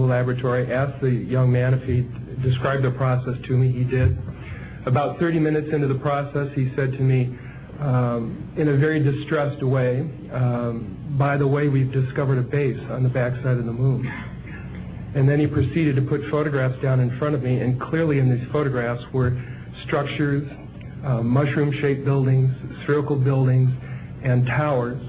laboratory, asked the young man if he described the process to me. He did. About 30 minutes into the process, he said to me, in a very distressed way, by the way, we've discovered a base on the backside of the moon. And then he proceeded to put photographs down in front of me, and clearly in these photographs were structures, mushroom-shaped buildings, spherical buildings, and towers.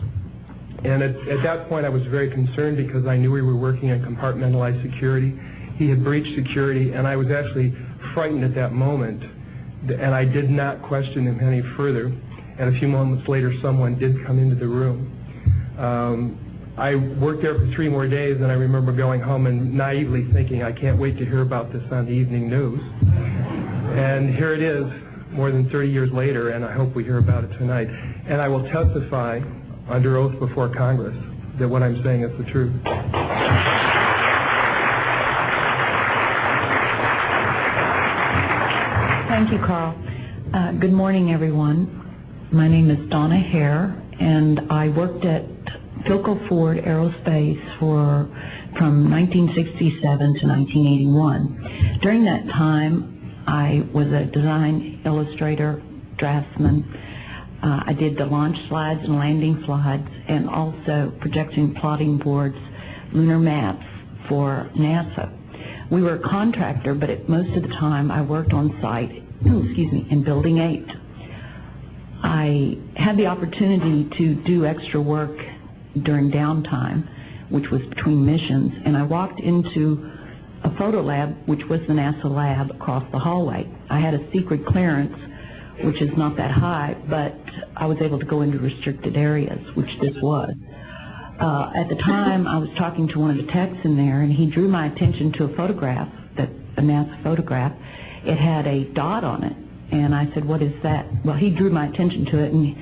And at that point I was very concerned because I knew we were working on compartmentalized security. He had breached security, and I was actually frightened at that moment, and I did not question him any further. And a few moments later, someone did come into the room. I worked there for 3 more days, and I remember going home and naively thinking, I can't wait to hear about this on the evening news. And here it is, more than 30 years later, and I hope we hear about it tonight. And I will testify under oath before Congress that what I'm saying is the truth. Thank you, Carl. Good morning, everyone. My name is Donna Hare, and I worked at Philco Ford Aerospace from 1967 to 1981. During that time, I was a design illustrator, draftsman. I did the launch slides and landing slides, and also projection plotting boards, lunar maps for NASA. We were a contractor, but most of the time I worked on site, in Building 8. I had the opportunity to do extra work during downtime, which was between missions, and I walked into a photo lab, which was the NASA lab across the hallway. I had a secret clearance, which is not that high, but I was able to go into restricted areas, which this was. At the time, I was talking to one of the techs in there, and he drew my attention to a photograph, a NASA photograph. It had a dot on it, and I said, what is that? Well, he drew my attention to it, and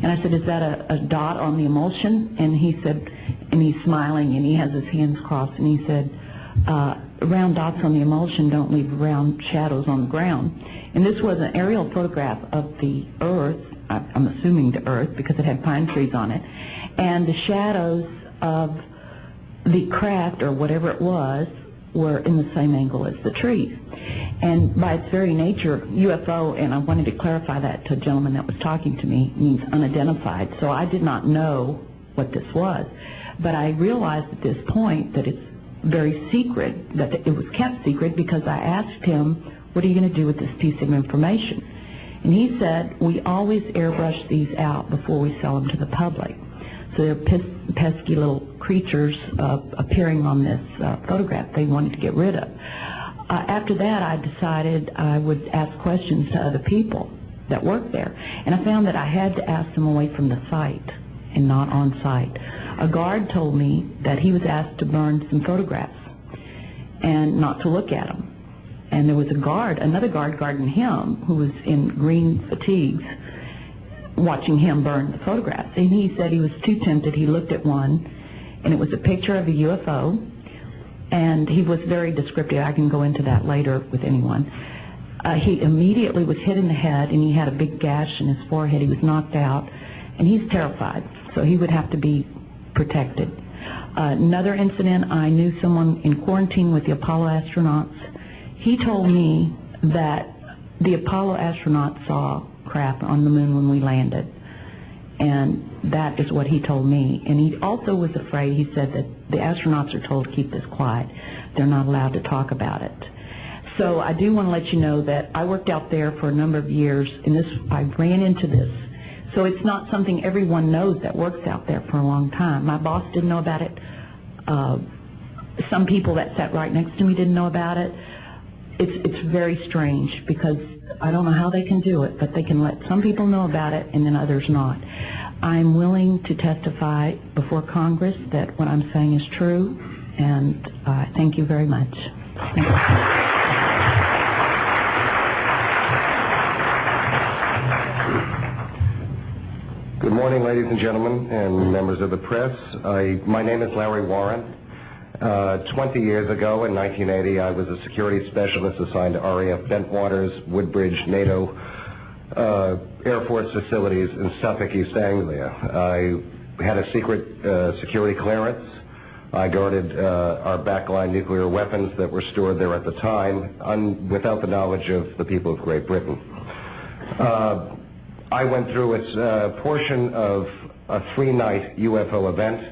I said, is that a dot on the emulsion? And he said, and he's smiling, and he has his hands crossed, and he said, round dots on the emulsion don't leave round shadows on the ground. And this was an aerial photograph of the Earth, I'm assuming the Earth, because it had pine trees on it, and the shadows of the craft, or whatever it was, were in the same angle as the trees. And by its very nature, UFO, and I wanted to clarify that to a gentleman that was talking to me, means unidentified. So I did not know what this was. But I realized at this point that it's very secret, that it was kept secret, because I asked him, what are you going to do with this piece of information? And he said, we always airbrush these out before we sell them to the public. So they're pesky little creatures appearing on this photograph they wanted to get rid of. After that, I decided I would ask questions to other people that worked there. And I found that I had to ask them away from the site and not on site. A guard told me that he was asked to burn some photographs and not to look at them. And there was another guard guarding him, who was in green fatigues, watching him burn the photographs. And he said he was too tempted. He looked at one, and it was a picture of a UFO, and he was very descriptive. I can go into that later with anyone. He immediately was hit in the head, and he had a big gash in his forehead. He was knocked out, and he's terrified, so he would have to be protected. Another incident, I knew someone in quarantine with the Apollo astronauts. He told me that the Apollo astronauts saw craft on the moon when we landed, and that is what he told me. And he also was afraid. He said that the astronauts are told to keep this quiet. They're not allowed to talk about it. So I do want to let you know that I worked out there for a number of years, and I ran into this. So it's not something everyone knows that works out there for a long time. My boss didn't know about it. Some people that sat right next to me didn't know about it. It's very strange, because I don't know how they can do it, but they can let some people know about it and then others not. I'm willing to testify before Congress that what I'm saying is true, and thank you very much. Thank you. Good morning, ladies and gentlemen, and members of the press. My name is Larry Warren. 20 years ago, in 1980, I was a security specialist assigned to RAF Bentwaters, Woodbridge, NATO Air Force facilities in Suffolk, East Anglia. I had a secret security clearance. I guarded our backline nuclear weapons that were stored there at the time without the knowledge of the people of Great Britain. I went through a portion of a 3-night UFO event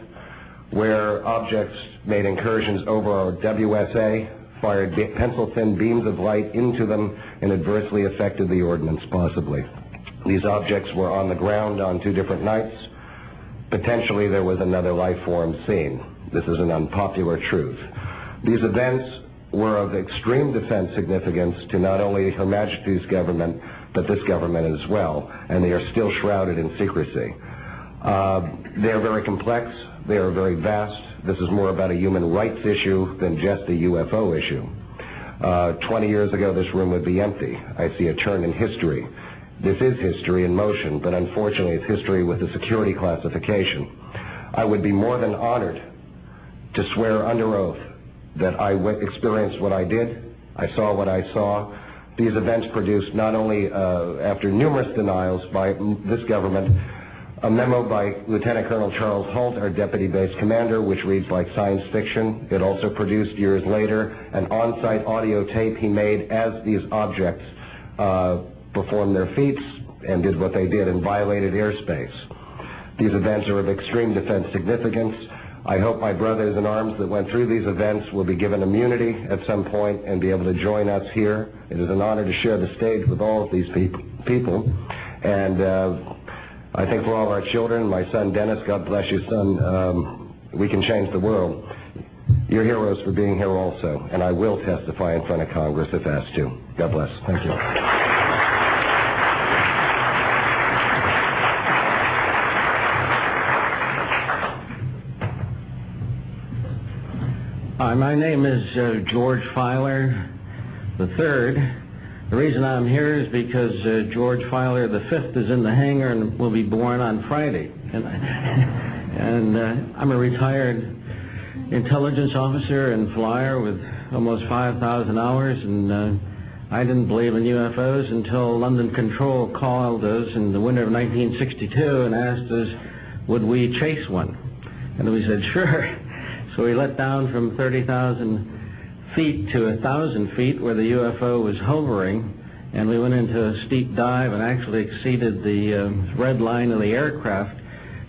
where objects made incursions over our WSA, fired pencil-thin beams of light into them, and adversely affected the ordnance, possibly. These objects were on the ground on 2 different nights. Potentially there was another life form seen. This is an unpopular truth. These events were of extreme defense significance to not only Her Majesty's government, but this government as well, and they are still shrouded in secrecy. They are very complex. They are very vast. This is more about a human rights issue than just a UFO issue. 20 years ago, this room would be empty. I see a turn in history. This is history in motion, but unfortunately it's history with a security classification. I would be more than honored to swear under oath that I experienced what I did, I saw what I saw. These events produced not only, after numerous denials by this government, a memo by Lieutenant Colonel Charles Holt, our Deputy Base Commander, which reads like science fiction. It also produced, years later, an on-site audio tape he made as these objects performed their feats and did what they did and violated airspace. These events are of extreme defense significance. I hope my brothers in arms that went through these events will be given immunity at some point and be able to join us here. It is an honor to share the stage with all of these people. And I think for all our children, my son Dennis, God bless you, son, we can change the world. You're heroes for being here also, and I will testify in front of Congress if asked to. God bless. Thank you. Hi, my name is George Filer III. The reason I'm here is because George Filer V is in the hangar and will be born on Friday. And I'm a retired intelligence officer and flyer with almost 5,000 hours, and I didn't believe in UFOs until London Control called us in the winter of 1962 and asked us, would we chase one? And we said, sure. So we let down from 30,000 feet to 1,000 feet where the UFO was hovering, and we went into a steep dive and actually exceeded the red line of the aircraft.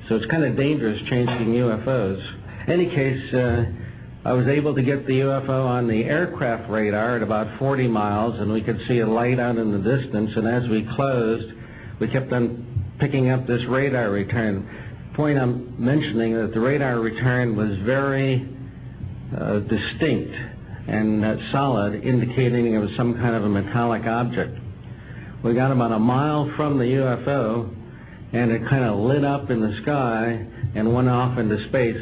So it's kind of dangerous chasing UFOs. In any case, I was able to get the UFO on the aircraft radar at about 40 miles, and we could see a light out in the distance, and as we closed, we kept on picking up this radar return. Point I'm mentioning that the radar return was very distinct and solid, indicating it was some kind of a metallic object. We got about a mile from the UFO, and it kind of lit up in the sky and went off into space,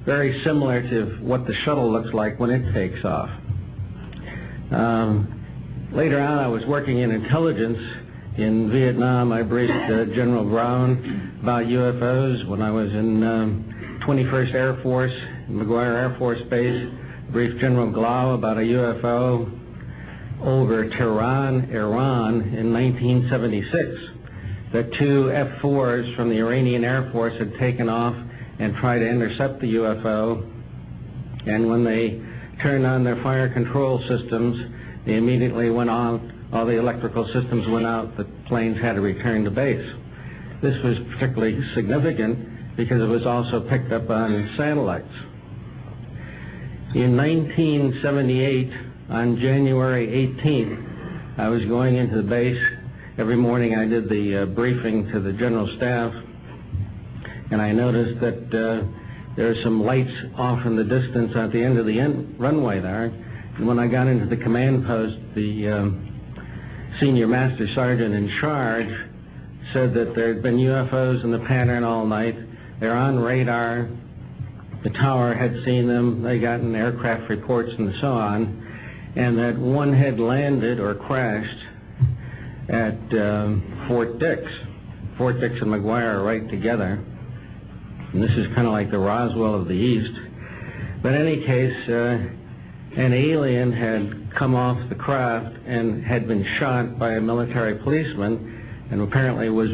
very similar to what the shuttle looks like when it takes off. Later on, I was working in intelligence. In Vietnam, I briefed General Brown about UFOs. When I was in 21st Air Force, McGuire Air Force Base, briefed General Glau about a UFO over Tehran, Iran in 1976. That 2 F-4s from the Iranian Air Force had taken off and tried to intercept the UFO, and when they turned on their fire control systems, they immediately went on. All the electrical systems went out, the planes had to return to base. This was particularly significant because it was also picked up on satellites. In 1978, on January 18th, I was going into the base. Every morning I did the briefing to the general staff, and I noticed that there are some lights off in the distance at the end of the runway there. And when I got into the command post, the Senior Master Sergeant in charge said that there had been UFOs in the pattern all night. They're on radar. The tower had seen them. They got in aircraft reports and so on. And that one had landed or crashed at Fort Dix. Fort Dix and McGuire are right together. And this is kind of like the Roswell of the East. But in any case, an alien had come off the craft and had been shot by a military policeman, and apparently was